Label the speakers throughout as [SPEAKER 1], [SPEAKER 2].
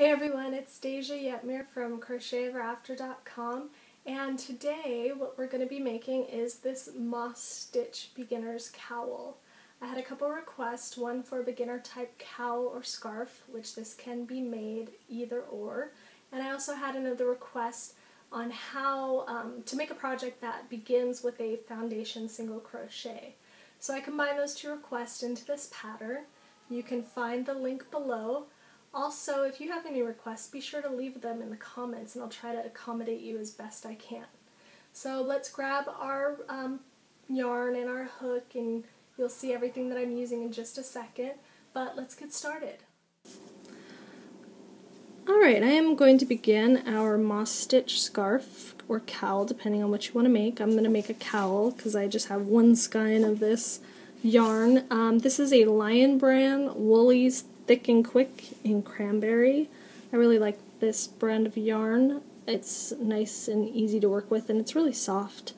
[SPEAKER 1] Hey everyone, it's Deja Yetmir from CrochetEverAfter.com, and today what we're going to be making is this moss stitch beginner's cowl. I had a couple requests, one for a beginner type cowl or scarf, which this can be made either or, and I also had another request on how to make a project that begins with a foundation single crochet. So I combined those two requests into this pattern. You can find the link below. Also, if you have any requests, be sure to leave them in the comments and I'll try to accommodate you as best I can. So let's grab our yarn and our hook, and you'll see everything that I'm using in just a second, but let's get started. Alright, I am going to begin our moss stitch scarf or cowl, depending on what you want to make. I'm going to make a cowl because I just have one skein of this yarn. This is a Lion brand Woolies Thick and Quick in Cranberry. I really like this brand of yarn. It's nice and easy to work with, and it's really soft.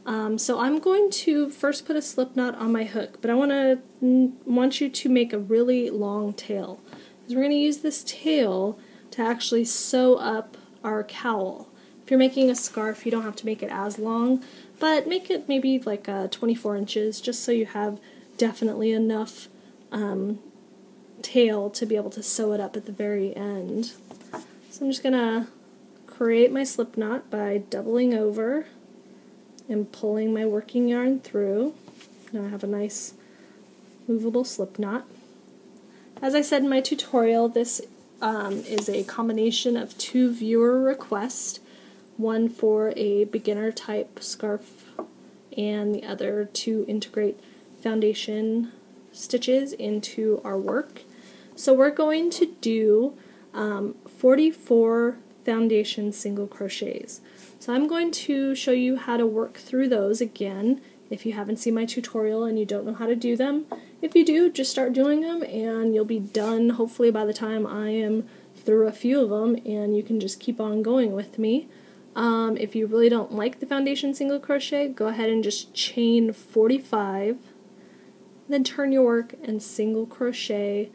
[SPEAKER 1] So I'm going to first put a slip knot on my hook, but I want you to make a really long tail, because we're going to use this tail to actually sew up our cowl. If you're making a scarf, you don't have to make it as long, but make it maybe like 24 inches, just so you have definitely enough tail to be able to sew it up at the very end. So I'm just going to create my slip knot by doubling over and pulling my working yarn through. Now I have a nice movable slip knot. As I said in my tutorial, this is a combination of two viewer requests, one for a beginner type scarf and the other to integrate foundation stitches into our work. So we're going to do 44 foundation single crochets. So I'm going to show you how to work through those again if you haven't seen my tutorial and you don't know how to do them. If you do, just start doing them and you'll be done hopefully by the time I am through a few of them, and you can just keep on going with me. If you really don't like the foundation single crochet, go ahead and just chain 45, then turn your work and single crochet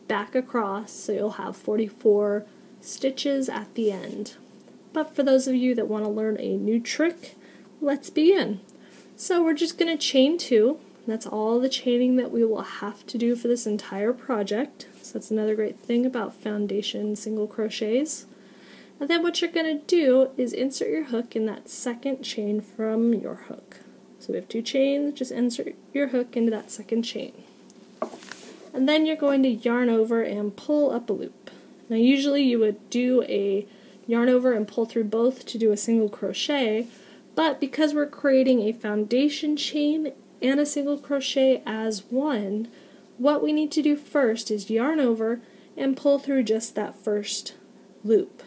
[SPEAKER 1] back across, so you'll have 44 stitches at the end. But for those of you that want to learn a new trick, let's begin. So we're just going to chain 2. That's all the chaining that we will have to do for this entire project. So that's another great thing about foundation single crochets. And then what you're going to do is insert your hook in that second chain from your hook. So we have 2 chains, just insert your hook into that second chain. And then you're going to yarn over and pull up a loop. Now usually you would do a yarn over and pull through both to do a single crochet, but because we're creating a foundation chain and a single crochet as one, what we need to do first is yarn over and pull through just that first loop.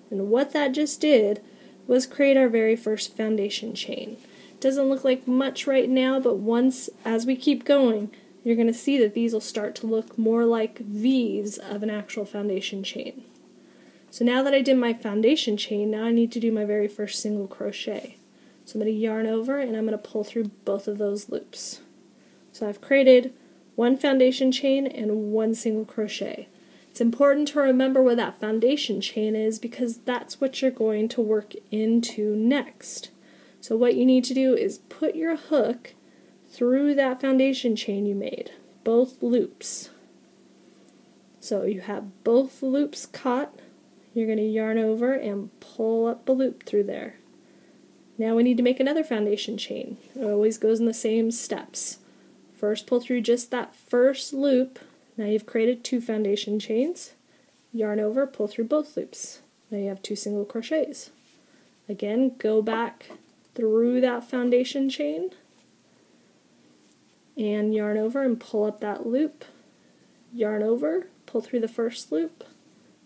[SPEAKER 1] And what that just did was create our very first foundation chain. It doesn't look like much right now, but once, as we keep going, you're going to see that these will start to look more like V's of an actual foundation chain. So now that I did my foundation chain, now I need to do my very first single crochet. So I'm going to yarn over and I'm going to pull through both of those loops. So I've created one foundation chain and one single crochet. It's important to remember where that foundation chain is, because that's what you're going to work into next. So what you need to do is put your hook through that foundation chain you made, both loops. So you have both loops caught. You're going to yarn over and pull up the loop through there. Now we need to make another foundation chain. It always goes in the same steps. First pull through just that first loop. Now you've created 2 foundation chains. Yarn over, pull through both loops. Now you have 2 single crochets. Again, go back through that foundation chain and yarn over and pull up that loop. Yarn over, pull through the first loop.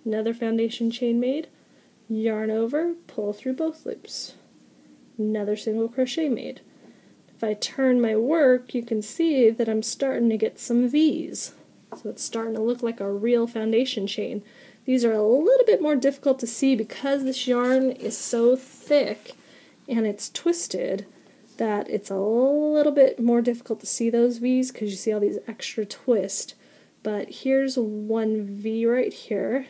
[SPEAKER 1] Another foundation chain made. Yarn over, pull through both loops. Another single crochet made. If I turn my work, you can see that I'm starting to get some V's. So it's starting to look like a real foundation chain. These are a little bit more difficult to see because this yarn is so thick and it's twisted that it's a little bit more difficult to see those V's because you see all these extra twists. But here's one V right here.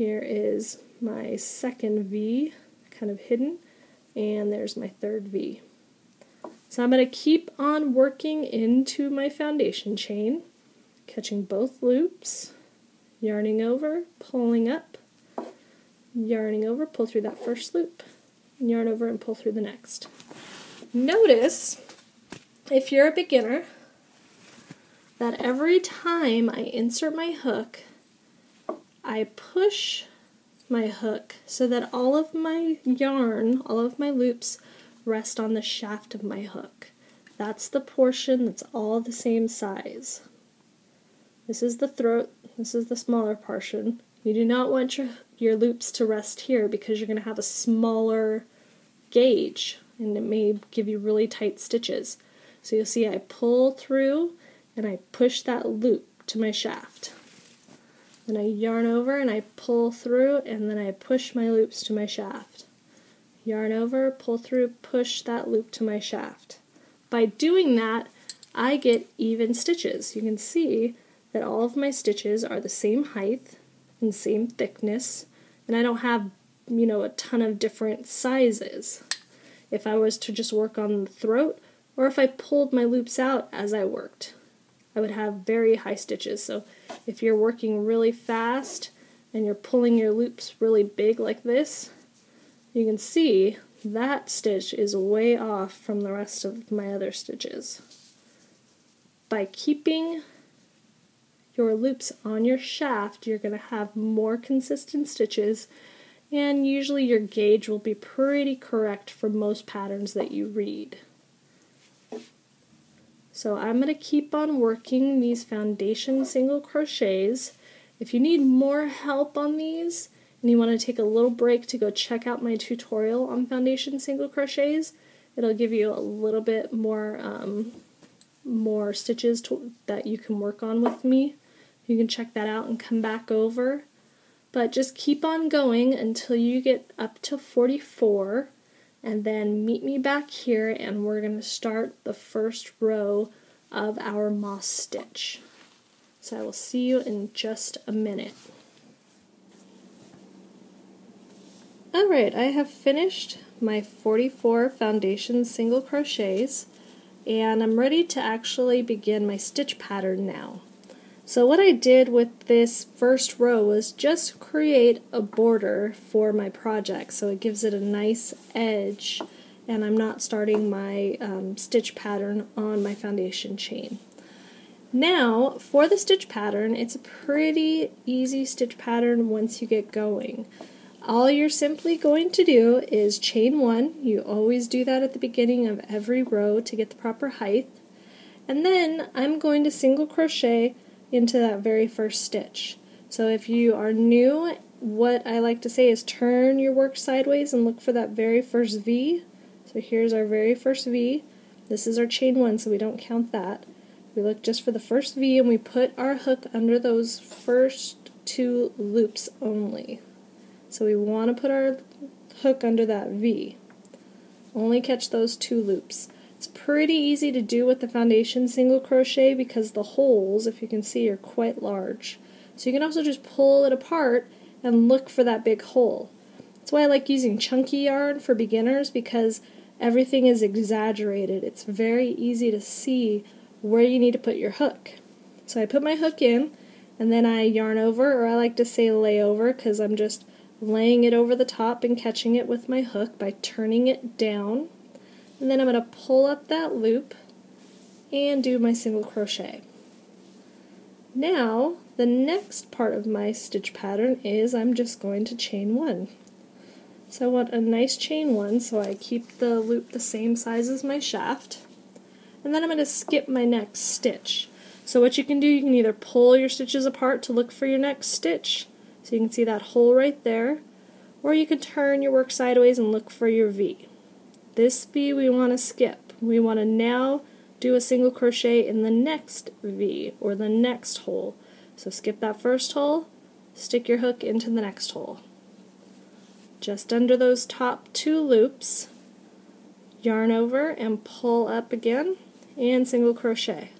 [SPEAKER 1] Here is my second V, kind of hidden, and there's my third V. So I'm going to keep on working into my foundation chain, catching both loops, yarning over, pulling up, yarning over, pull through that first loop, yarn over and pull through the next. Notice, if you're a beginner, that every time I insert my hook, I push my hook so that all of my yarn, all of my loops, rest on the shaft of my hook. That's the portion that's all the same size. This is the throat, this is the smaller portion. You do not want your loops to rest here because you're going to have a smaller gauge and it may give you really tight stitches. So you'll see I pull through and I push that loop to my shaft. Then I yarn over and I pull through and then I push my loops to my shaft. Yarn over, pull through, push that loop to my shaft. By doing that, I get even stitches. You can see that all of my stitches are the same height and same thickness, and I don't have, a ton of different sizes. If I was to just work on the throat, or if I pulled my loops out as I worked, I would have very high stitches. So if you're working really fast and you're pulling your loops really big like this, you can see that stitch is way off from the rest of my other stitches. By keeping your loops on your shaft, you're going to have more consistent stitches, and usually your gauge will be pretty correct for most patterns that you read. So I'm going to keep on working these foundation single crochets. If you need more help on these, and you want to take a little break to go check out my tutorial on foundation single crochets, it'll give you a little bit more stitches that you can work on with me. You can check that out and come back over. But just keep on going until you get up to 44, and then meet me back here and we're going to start the first row of our moss stitch. So I will see you in just a minute. Alright, I have finished my 44 foundation single crochets, and I'm ready to actually begin my stitch pattern now. So what I did with this first row was just create a border for my project so it gives it a nice edge, and I'm not starting my stitch pattern on my foundation chain. Now for the stitch pattern, it's a pretty easy stitch pattern once you get going. All you're simply going to do is chain one. You always do that at the beginning of every row to get the proper height. And then I'm going to single crochet into that very first stitch. So if you are new, what I like to say is turn your work sideways and look for that very first V. So here's our very first V. This is our chain one, so we don't count that. We look just for the first V and we put our hook under those first two loops only. So we want to put our hook under that V. Only catch those two loops. It's pretty easy to do with the foundation single crochet because the holes, if you can see, are quite large. So you can also just pull it apart and look for that big hole. That's why I like using chunky yarn for beginners, because everything is exaggerated. It's very easy to see where you need to put your hook. So I put my hook in, and then I yarn over, or I like to say lay over, because I'm just laying it over the top and catching it with my hook by turning it down. And then I'm going to pull up that loop and do my single crochet. Now the next part of my stitch pattern is I'm just going to chain one. So I want a nice chain one, so I keep the loop the same size as my shaft. And then I'm going to skip my next stitch. So what you can do, you can either pull your stitches apart to look for your next stitch, so you can see that hole right there, or you can turn your work sideways and look for your V. This V we want to skip. We want to now do a single crochet in the next V, or the next hole. So skip that first hole, stick your hook into the next hole. Just under those top two loops, yarn over and pull up again, and single crochet.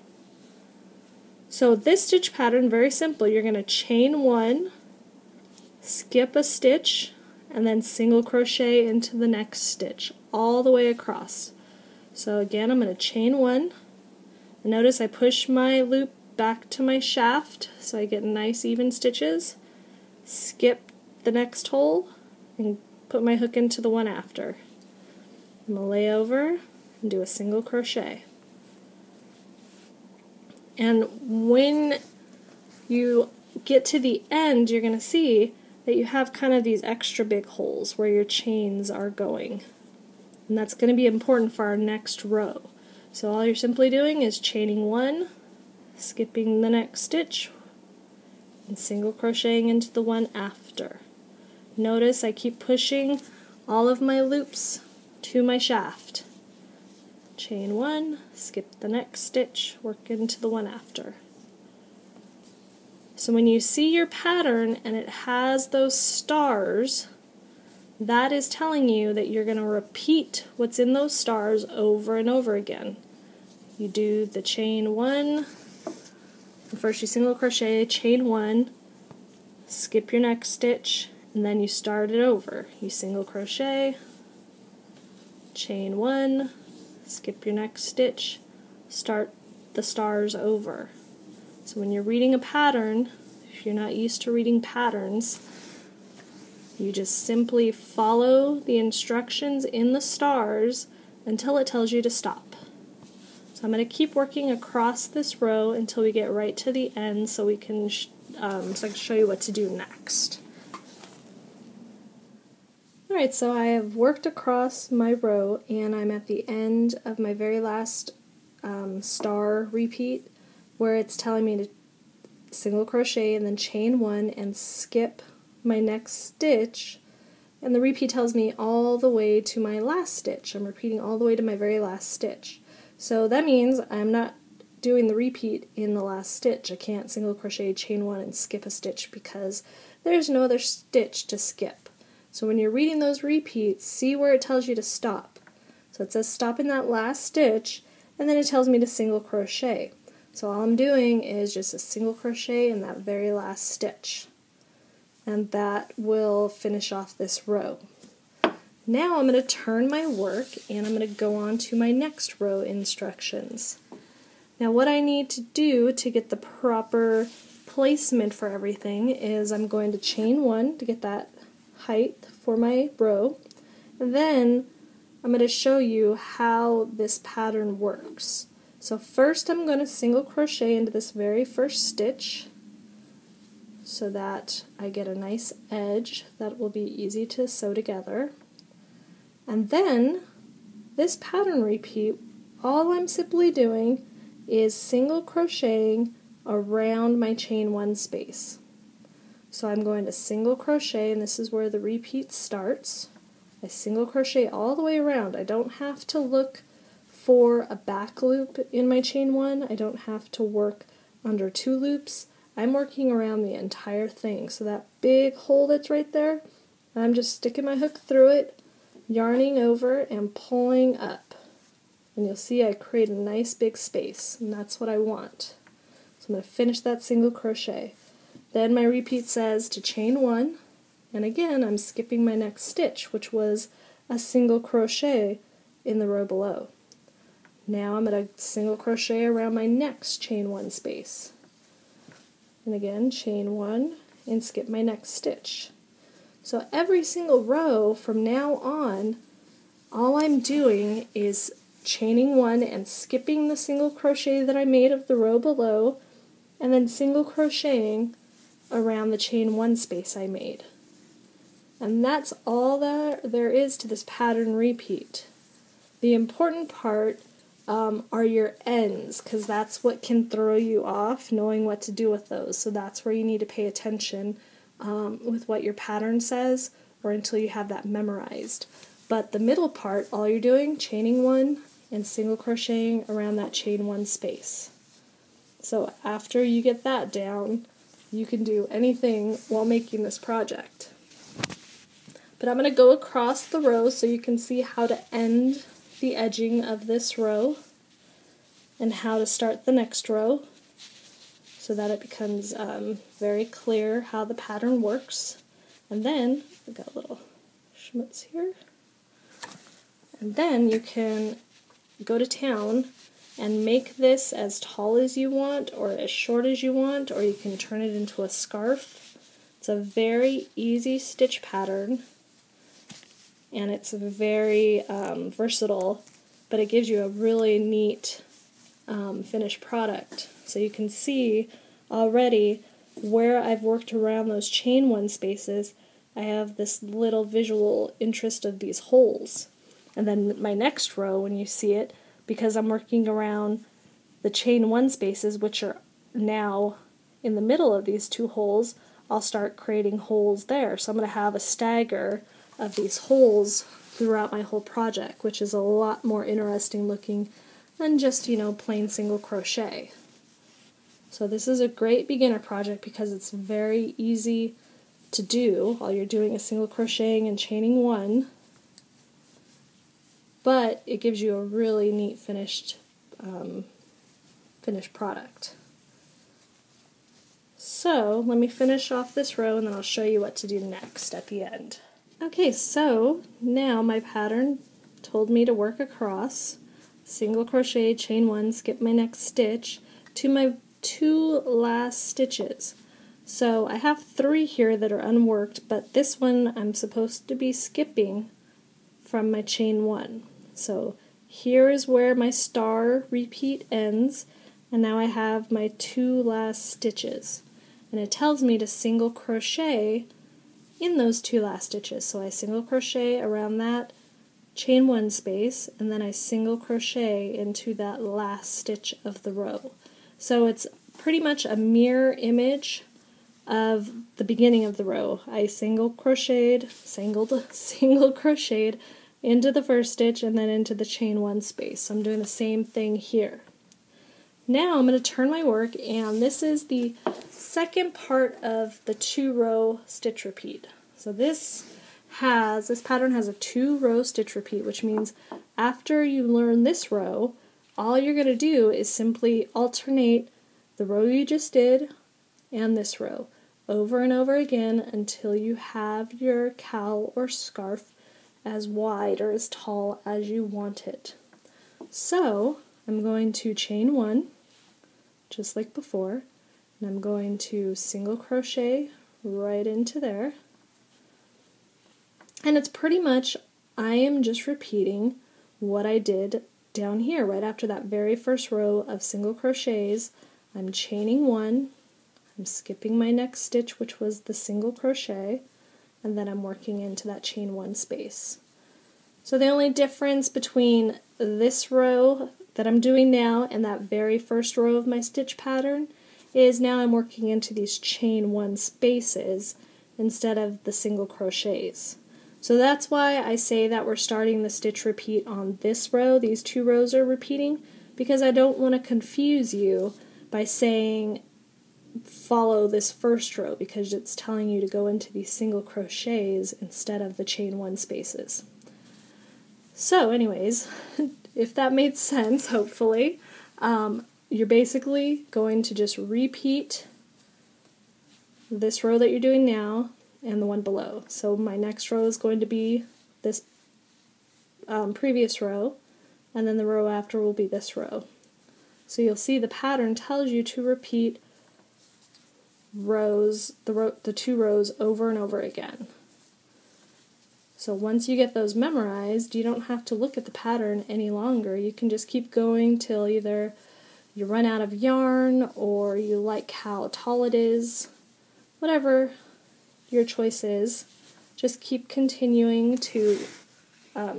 [SPEAKER 1] So this stitch pattern, very simple. You're going to chain one, skip a stitch, and then single crochet into the next stitch all the way across. So again, I'm going to chain 1. Notice I push my loop back to my shaft so I get nice even stitches. Skip the next hole and put my hook into the one after. I'm going to lay over and do a single crochet. And when you get to the end, you're going to see that you have kind of these extra big holes where your chains are going. And that's going to be important for our next row. So all you're simply doing is chaining 1, skipping the next stitch, and single crocheting into the one after. Notice I keep pushing all of my loops to my shaft. Chain 1, skip the next stitch, work into the one after. So when you see your pattern and it has those stars, that is telling you that you're going to repeat what's in those stars over and over again. You do the chain 1, first you single crochet, chain 1, skip your next stitch, and then you start it over. You single crochet, chain 1, skip your next stitch, start the stars over. So when you're reading a pattern, if you're not used to reading patterns, you just simply follow the instructions in the stars until it tells you to stop. So I'm going to keep working across this row until we get right to the end so we can so I can show you what to do next. Alright, so I have worked across my row and I'm at the end of my very last star repeat where it's telling me to single crochet and then chain 1 and skip my next stitch, and the repeat tells me all the way to my last stitch. I'm repeating all the way to my very last stitch. So that means I'm not doing the repeat in the last stitch. I can't single crochet, chain 1, and skip a stitch because there's no other stitch to skip. So when you're reading those repeats, see where it tells you to stop. So it says stop in that last stitch, and then it tells me to single crochet. So all I'm doing is just a single crochet in that very last stitch. And that will finish off this row. Now I'm going to turn my work and I'm going to go on to my next row instructions. Now what I need to do to get the proper placement for everything is I'm going to chain 1 to get that height for my row, and then I'm going to show you how this pattern works. So first I'm going to single crochet into this very first stitch so that I get a nice edge that will be easy to sew together. And then this pattern repeat, all I'm simply doing is single crocheting around my chain 1 space. So I'm going to single crochet, and this is where the repeat starts. I single crochet all the way around. I don't have to look for a back loop in my chain 1. I don't have to work under 2 loops. I'm working around the entire thing. So that big hole that's right there, I'm just sticking my hook through it, yarning over, and pulling up. And you'll see I create a nice big space, and that's what I want. So I'm going to finish that single crochet. Then my repeat says to chain 1, and again I'm skipping my next stitch, which was a single crochet in the row below. Now I'm going to single crochet around my next chain 1 space. And again, chain 1 and skip my next stitch. So every single row from now on, all I'm doing is chaining 1 and skipping the single crochet that I made of the row below, and then single crocheting around the chain 1 space I made. And that's all that there is to this pattern repeat. The important part are your ends, because that's what can throw you off, knowing what to do with those. So that's where you need to pay attention with what your pattern says, or until you have that memorized. But the middle part, all you're doing, chaining 1 and single crocheting around that chain 1 space. So after you get that down, you can do anything while making this project. But I'm going to go across the row so you can see how to end the edging of this row and how to start the next row so that it becomes very clear how the pattern works. And then, I've got a little schmutz here, and then you can go to town and make this as tall as you want or as short as you want, or you can turn it into a scarf. It's a very easy stitch pattern, and it's very versatile, but it gives you a really neat finished product. So you can see already where I've worked around those chain one spaces, I have this little visual interest of these holes. And then my next row, when you see it, because I'm working around the chain one spaces, which are now in the middle of these two holes, I'll start creating holes there. So I'm going to have a stagger of these holes throughout my whole project, which is a lot more interesting looking than just, plain single crochet. So this is a great beginner project because it's very easy to do. All you're doing is single crocheting and chaining one, but it gives you a really neat finished product. So let me finish off this row and then I'll show you what to do next at the end. Okay, so now my pattern told me to work across, single crochet, chain one, skip my next stitch to my two last stitches. So I have 3 here that are unworked, but this one I'm supposed to be skipping from my chain one. So here is where my star repeat ends, and now I have my 2 last stitches. And it tells me to single crochet in those 2 last stitches. So I single crochet around that chain one space, and then I single crochet into that last stitch of the row. So it's pretty much a mirror image of the beginning of the row. I single crocheted into the first stitch and then into the chain one space. So I'm doing the same thing here. Now I'm going to turn my work, and this is the second part of the 2-row stitch repeat. So this pattern has a 2-row stitch repeat, which means after you learn this row, all you're going to do is simply alternate the row you just did and this row over and over again until you have your cowl or scarf as wide or as tall as you want it. So I'm going to chain one, just like before, and I'm going to single crochet right into there. And it's pretty much, I am just repeating what I did down here right after that very first row of single crochets. I'm chaining one, I'm skipping my next stitch, which was the single crochet, and then I'm working into that chain one space. So the only difference between this row that I'm doing now and that very first row of my stitch pattern is now I'm working into these chain one spaces instead of the single crochets. So that's why I say that we're starting the stitch repeat on this row. These 2 rows are repeating, because I don't want to confuse you by saying follow this first row, because it's telling you to go into these single crochets instead of the chain one spaces. So anyways, if that made sense, hopefully, you're basically going to just repeat this row that you're doing now and the one below. So my next row is going to be this previous row, and then the row after will be this row. So you'll see the pattern tells you to repeat rows, the 2 rows over and over again. So once you get those memorized, you don't have to look at the pattern any longer. You can just keep going till either you run out of yarn or you like how tall it is. Whatever your choice is, just keep continuing to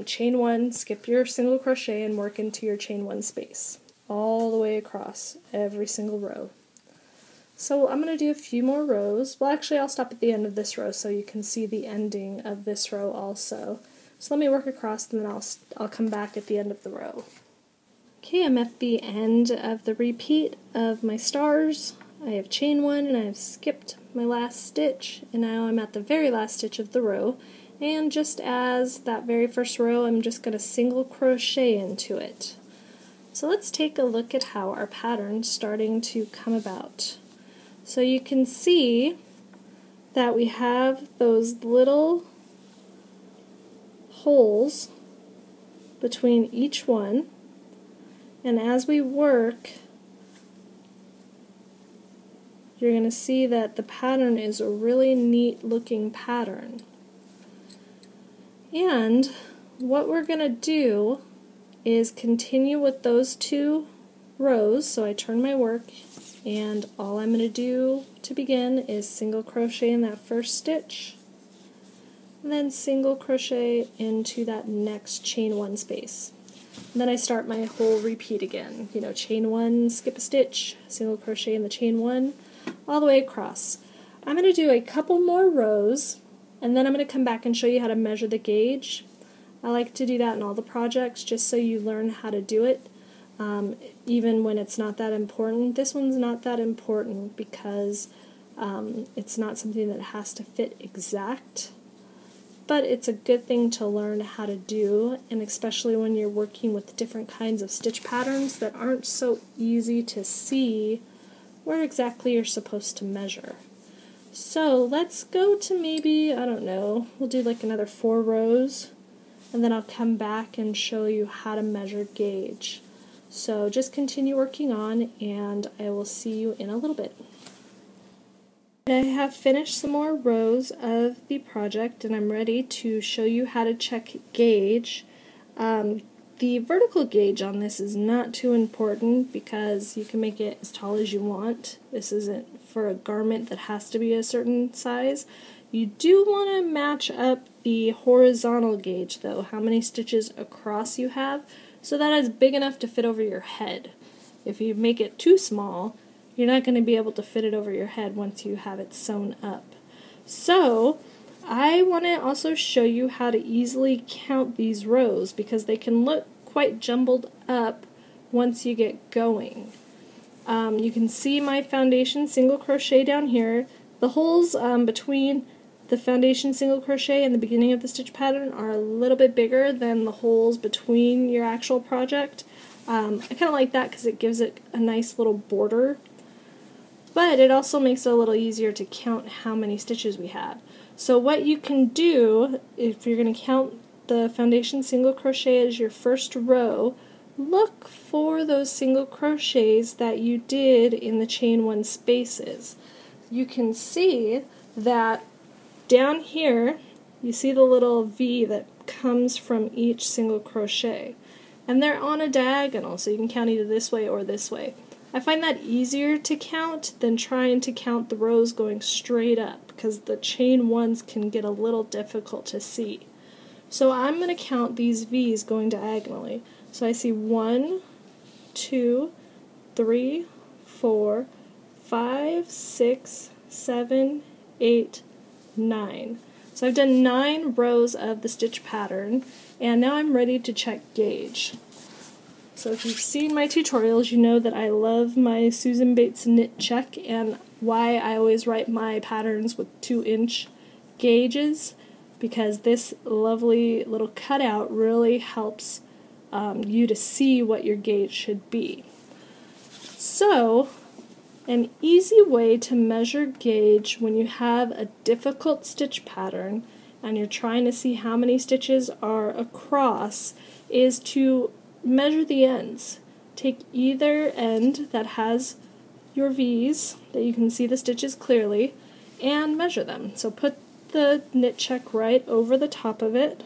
[SPEAKER 1] chain one, skip your single crochet, and work into your chain one space all the way across every single row. So I'm going to do a few more rows. Well, actually I'll stop at the end of this row so you can see the ending of this row also. So let me work across and then I'll come back at the end of the row. Okay, I'm at the end of the repeat of my stars. I have chain one and I have skipped my last stitch, and now I'm at the very last stitch of the row, and just as that very first row, I'm just going to single crochet into it. So let's take a look at how our pattern's starting to come about. So you can see that we have those little holes between each one, and as we work you're going to see that the pattern is a really neat looking pattern. And what we're going to do is continue with those 2 rows. So I turn my work, and all I'm going to do to begin is single crochet in that first stitch, and then single crochet into that next chain 1 space. And then I start my whole repeat again. You know, chain 1, skip a stitch, single crochet in the chain 1, all the way across. I'm going to do a couple more rows, and then I'm going to come back and show you how to measure the gauge. I like to do that in all the projects just so you learn how to do it, even when it's not that important. This one's not that important because it's not something that has to fit exact, but it's a good thing to learn how to do, and especially when you're working with different kinds of stitch patterns that aren't so easy to see where exactly you're supposed to measure. So let's go to maybe, I don't know, we'll do like another 4 rows, and then I'll come back and show you how to measure gauge. So just continue working on, and I will see you in a little bit. I have finished some more rows of the project, and I'm ready to show you how to check gauge. The vertical gauge on this is not too important because you can make it as tall as you want. This isn't for a garment that has to be a certain size. You do want to match up the horizontal gauge though, how many stitches across you have, so that it's big enough to fit over your head. If you make it too small, you're not going to be able to fit it over your head once you have it sewn up. So I want to also show you how to easily count these rows because they can look quite jumbled up once you get going. You can see my foundation single crochet down here. The holes between the foundation single crochet and the beginning of the stitch pattern are a little bit bigger than the holes between your actual project. I kind of like that because it gives it a nice little border, but it also makes it a little easier to count how many stitches we have. So what you can do, if you're going to count the foundation single crochet as your first row, look for those single crochets that you did in the chain 1 spaces. You can see that down here you see the little V that comes from each single crochet, and they're on a diagonal, so you can count either this way or this way. I find that easier to count than trying to count the rows going straight up because the chain 1s can get a little difficult to see. So I'm going to count these V's going diagonally. So I see 1, 2, 3, 4, 5, 6, 7, 8, 9. So I've done 9 rows of the stitch pattern, and now I'm ready to check gauge. So if you've seen my tutorials, you know that I love my Susan Bates knit check, and why I always write my patterns with 2-inch gauges, because this lovely little cutout really helps you to see what your gauge should be. So an easy way to measure gauge when you have a difficult stitch pattern and you're trying to see how many stitches are across is to measure the ends. Take either end that has your V's, that you can see the stitches clearly, and measure them. So put the knit check right over the top of it.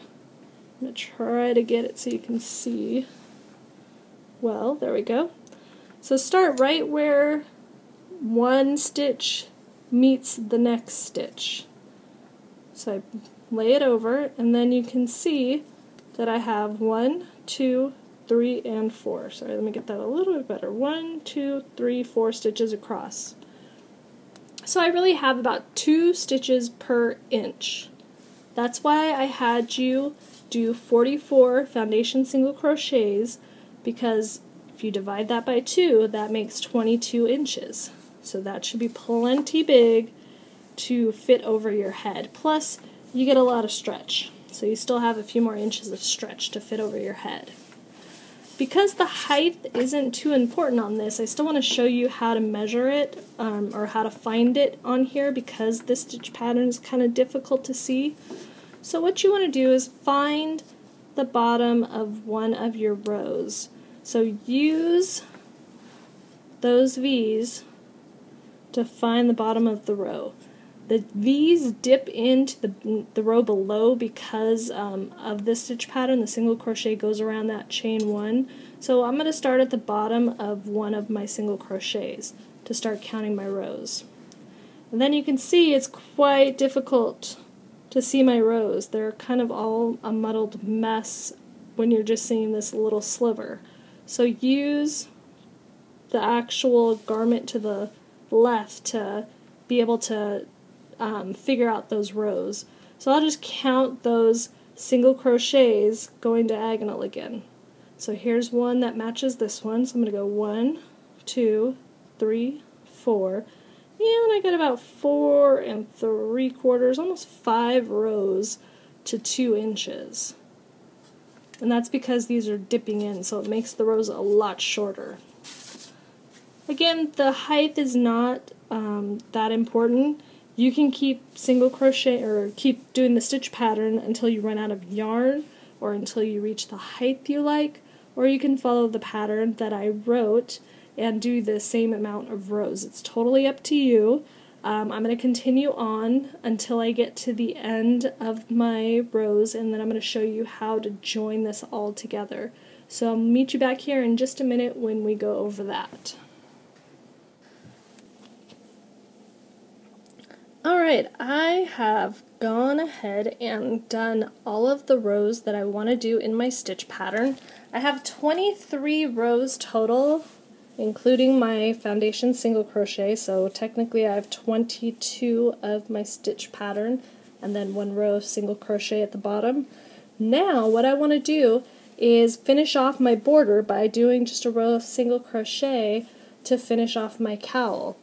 [SPEAKER 1] I'm going to try to get it so you can see. Well, there we go. So start right where one stitch meets the next stitch. So I lay it over, and then you can see that I have 1, 2, 3, and 4. Sorry, let me get that a little bit better. 1, 2, 3, 4 stitches across. So I really have about 2 stitches per inch. That's why I had you do 44 foundation single crochets, because if you divide that by 2, that makes 22 inches. So that should be plenty big to fit over your head. Plus, you get a lot of stretch. So you still have a few more inches of stretch to fit over your head. Because the height isn't too important on this, I still want to show you how to measure it or how to find it on here because this stitch pattern is kind of difficult to see. So what you want to do is find the bottom of one of your rows. So use those V's to find the bottom of the row. The V's dip into the row below because of this stitch pattern. The single crochet goes around that chain one. So I'm going to start at the bottom of one of my single crochets to start counting my rows. And then you can see it's quite difficult to see my rows. They're kind of all a muddled mess when you're just seeing this little sliver. So use the actual garment to the left to be able to figure out those rows. So I'll just count those single crochets going diagonal again. So here's one that matches this one, so I'm going to go 1, 2, 3, 4, and I got about 4 3/4, almost 5 rows to 2 inches. And that's because these are dipping in, so it makes the rows a lot shorter. Again, the height is not that important. You can keep single crochet or keep doing the stitch pattern until you run out of yarn or until you reach the height you like, or you can follow the pattern that I wrote and do the same amount of rows. It's totally up to you. I'm going to continue on until I get to the end of my rows, and then I'm going to show you how to join this all together. So I'll meet you back here in just a minute when we go over that. Alright, I have gone ahead and done all of the rows that I want to do in my stitch pattern. I have 23 rows total, including my foundation single crochet, so technically I have 22 of my stitch pattern and then 1 row of single crochet at the bottom. Now what I want to do is finish off my border by doing just a row of single crochet to finish off my cowl.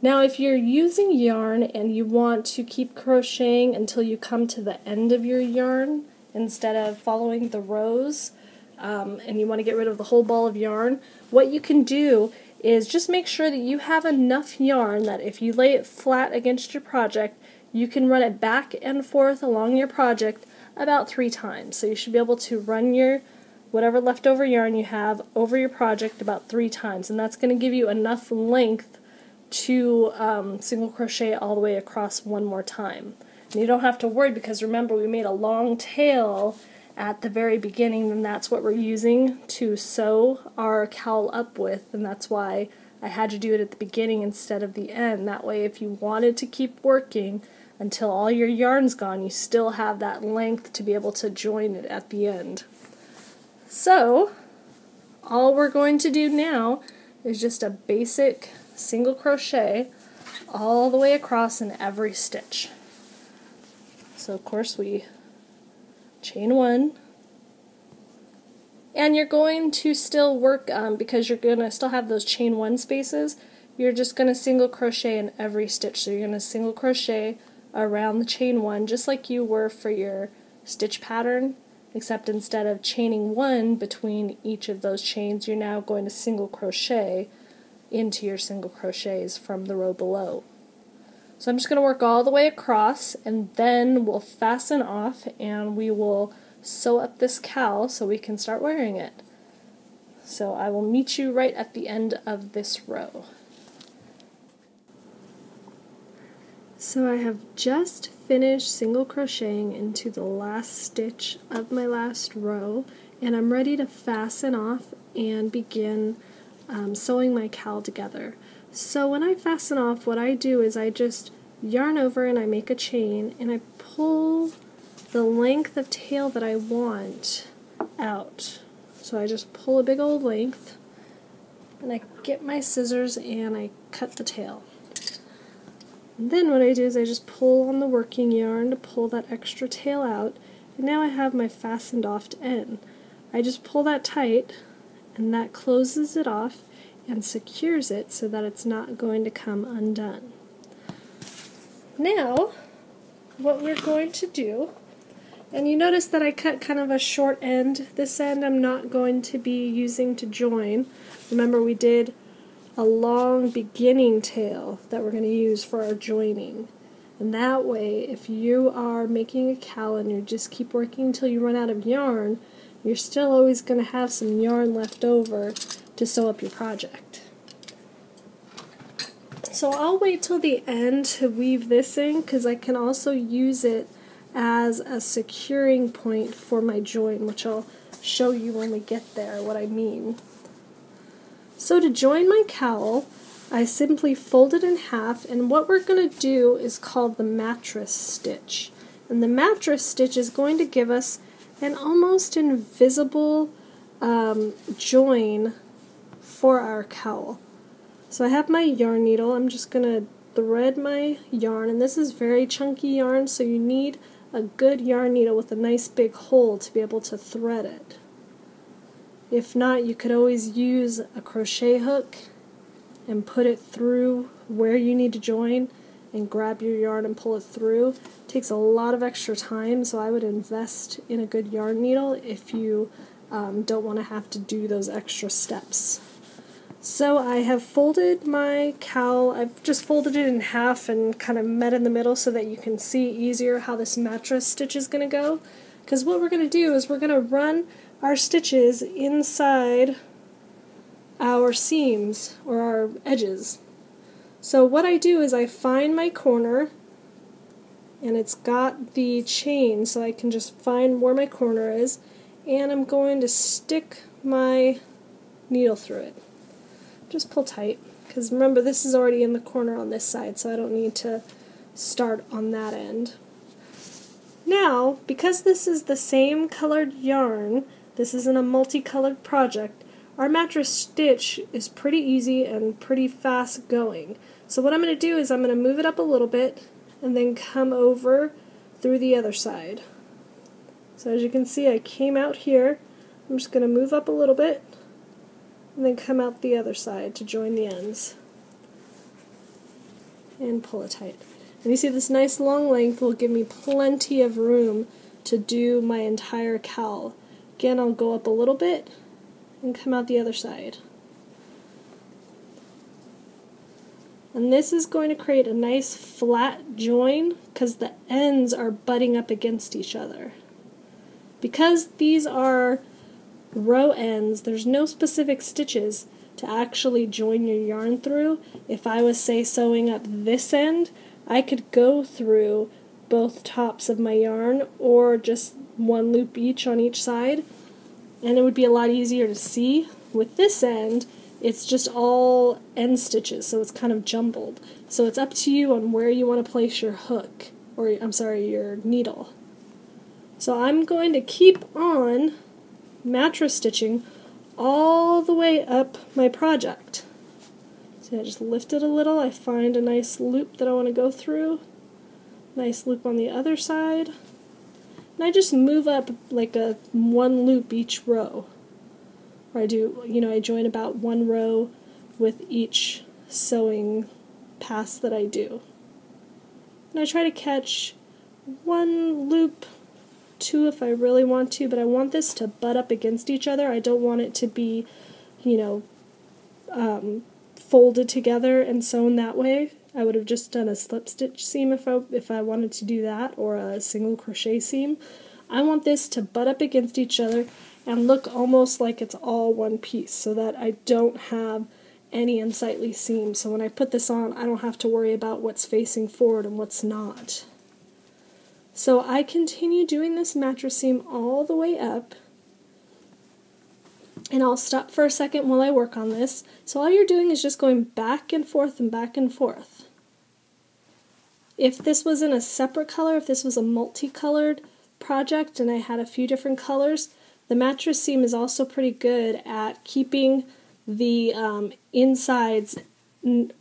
[SPEAKER 1] Now if you're using yarn and you want to keep crocheting until you come to the end of your yarn instead of following the rows, and you want to get rid of the whole ball of yarn, what you can do is just make sure that you have enough yarn that if you lay it flat against your project, you can run it back and forth along your project about 3 times. So you should be able to run your whatever leftover yarn you have over your project about 3 times, and that's going to give you enough length to single crochet all the way across one more time. And you don't have to worry because remember we made a long tail at the very beginning, and that's what we're using to sew our cowl up with, and that's why I had to do it at the beginning instead of the end. That way if you wanted to keep working until all your yarn's gone, you still have that length to be able to join it at the end. So all we're going to do now is just a basic single crochet all the way across in every stitch. So of course we chain 1, and you're going to still work because you're going to still have those chain 1 spaces. You're just going to single crochet in every stitch. So you're going to single crochet around the chain 1 just like you were for your stitch pattern, except instead of chaining 1 between each of those chains, you're now going to single crochet into your single crochets from the row below. So I'm just going to work all the way across, and then we'll fasten off and we will sew up this cowl so we can start wearing it. So I will meet you right at the end of this row. So I have just finished single crocheting into the last stitch of my last row, and I'm ready to fasten off and begin sewing my cowl together. So when I fasten off, what I do is I just yarn over and I make a chain and I pull the length of tail that I want out. So I just pull a big old length and I get my scissors and I cut the tail. And then what I do is I just pull on the working yarn to pull that extra tail out, and now I have my fastened off end. I just pull that tight and that closes it off and secures it so that it's not going to come undone. Now, what we're going to do And you notice that I cut kind of a short end. This end I'm not going to be using to join. Remember, we did a long beginning tail that we're going to use for our joining. And that way, if you are making a cowl and you just keep working until you run out of yarn, you're still always going to have some yarn left over to sew up your project. So I'll wait till the end to weave this in, because I can also use it as a securing point for my join, which I'll show you when we get there what I mean. So to join my cowl, I simply fold it in half, and what we're going to do is called the mattress stitch. And the mattress stitch is going to give us an almost invisible join for our cowl. So I have my yarn needle. I'm just going to thread my yarn, and this is very chunky yarn, so you need a good yarn needle with a nice big hole to be able to thread it. If not, you could always use a crochet hook and put it through where you need to join and grab your yarn and pull it through. It takes a lot of extra time, so I would invest in a good yarn needle if you don't want to have to do those extra steps. So I have folded my cowl. I've just folded it in half and kind of met in the middle so that you can see easier how this mattress stitch is going to go. Because what we're going to do is we're going to run our stitches inside our seams or our edges. So what I do is I find my corner, and it's got the chain, so I can just find where my corner is, and I'm going to stick my needle through it. Just pull tight, because remember, this is already in the corner on this side, so I don't need to start on that end. Now, because this is the same colored yarn, this isn't a multicolored project, our mattress stitch is pretty easy and pretty fast going. So what I'm going to do is I'm going to move it up a little bit and then come over through the other side. So as you can see, I came out here. I'm just going to move up a little bit and then come out the other side to join the ends. And pull it tight. And you see this nice long length will give me plenty of room to do my entire cowl. Again, I'll go up a little bit and come out the other side. And this is going to create a nice flat join because the ends are butting up against each other. Because these are row ends, there's no specific stitches to actually join your yarn through. If I was, say, sewing up this end, I could go through both tops of my yarn or just one loop each on each side, and it would be a lot easier to see. With this end, it's just all end stitches, so it's kind of jumbled. So it's up to you on where you want to place your hook, or your needle. So I'm going to keep on mattress stitching all the way up my project. So I just lift it a little, I find a nice loop that I want to go through, nice loop on the other side, and I just move up like a one loop each row. Or I do, I join about one row with each sewing pass that I do. And I try to catch one loop, two if I really want to, but I want this to butt up against each other. I don't want it to be, folded together and sewn that way. I would have just done a slip stitch seam if I wanted to do that, or a single crochet seam. I want this to butt up against each other and look almost like it's all one piece, so that I don't have any unsightly seams. So when I put this on, I don't have to worry about what's facing forward and what's not. So I continue doing this mattress seam all the way up, and I'll stop for a second while I work on this. So all you're doing is just going back and forth and back and forth. If this was in a separate color, if this was a multicolored project and I had a few different colors, the mattress seam is also pretty good at keeping the insides,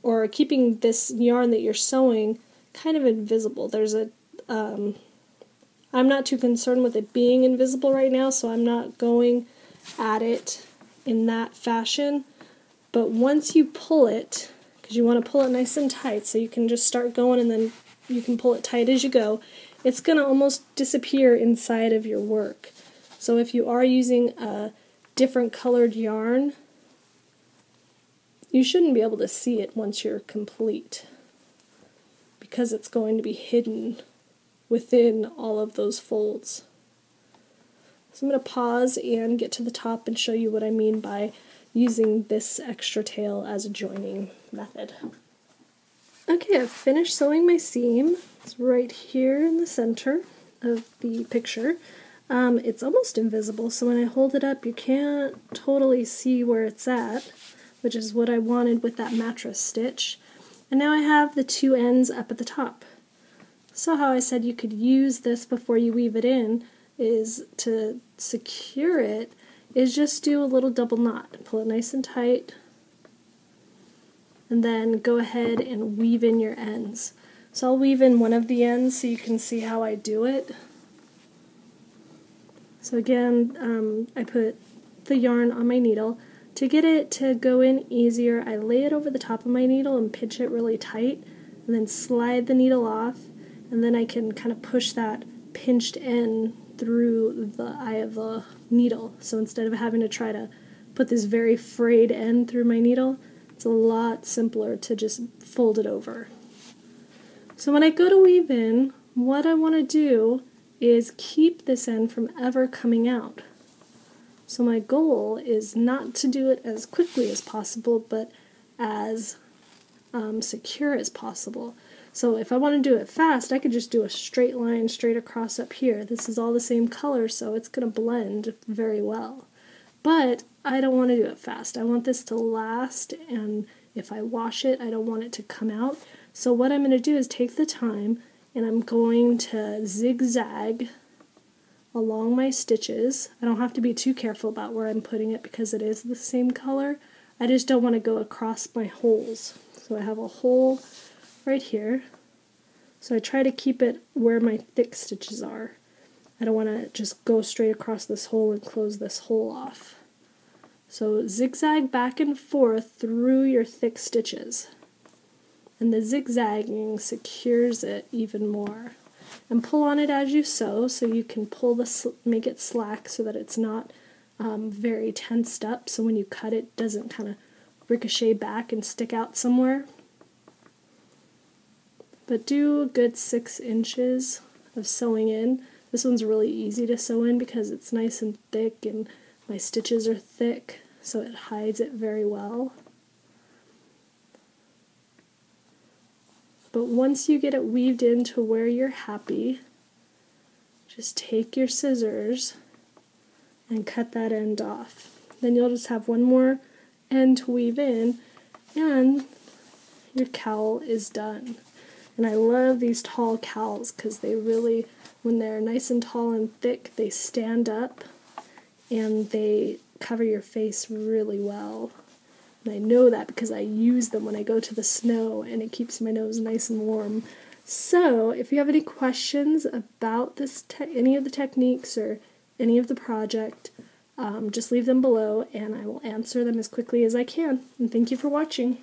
[SPEAKER 1] or keeping this yarn that you're sewing kind of invisible. There's a I'm not too concerned with it being invisible right now, so I'm not going at it in that fashion. But once you pull it, because you want to pull it nice and tight, so you can just start going and then you can pull it tight as you go. it's going to almost disappear inside of your work. So if you are using a different colored yarn, you shouldn't be able to see it once you're complete, because it's going to be hidden within all of those folds. So I'm going to pause and get to the top and show you what I mean by using this extra tail as a joining method. Okay, I've finished sewing my seam. It's right here in the center of the picture. It's almost invisible, so when I hold it up you can't totally see where it's at, which is what I wanted with that mattress stitch. And now I have the two ends up at the top. So how I said you could use this before you weave it in is to secure it, is just do a little double knot. Pull it nice and tight, and then go ahead and weave in your ends. So I'll weave in one of the ends so you can see how I do it. So again, I put the yarn on my needle. To get it to go in easier, I lay it over the top of my needle and pinch it really tight, and then slide the needle off, and then I can kind of push that pinched end through the eye of the needle. So instead of having to try to put this very frayed end through my needle, it's a lot simpler to just fold it over. So when I go to weave in, what I want to do is keep this end from ever coming out. So my goal is not to do it as quickly as possible, but as secure as possible. So if I want to do it fast, I could just do a straight line straight across up here. This is all the same color, so it's going to blend very well. But I don't want to do it fast. I want this to last, and if I wash it, I don't want it to come out. So what I'm going to do is take the time, and I'm going to zigzag along my stitches. I don't have to be too careful about where I'm putting it because it is the same color. I just don't want to go across my holes. So I have a hole right here. So I try to keep it where my thick stitches are. I don't want to just go straight across this hole and close this hole off. So zigzag back and forth through your thick stitches. And the zigzagging secures it even more. And pull on it as you sew, so you can pull make it slack so that it's not very tensed up, so when you cut it doesn't kind of ricochet back and stick out somewhere. But do a good 6 inches of sewing in. This one's really easy to sew in because it's nice and thick and my stitches are thick, so it hides it very well. But once you get it weaved into where you're happy, just take your scissors and cut that end off. Then you'll just have one more end to weave in, and your cowl is done. And I love these tall cowls because they really, when they're nice and tall and thick, they stand up and they cover your face really well. And I know that because I use them when I go to the snow, and it keeps my nose nice and warm. So if you have any questions about this any of the techniques or any of the project, just leave them below and I will answer them as quickly as I can. And thank you for watching.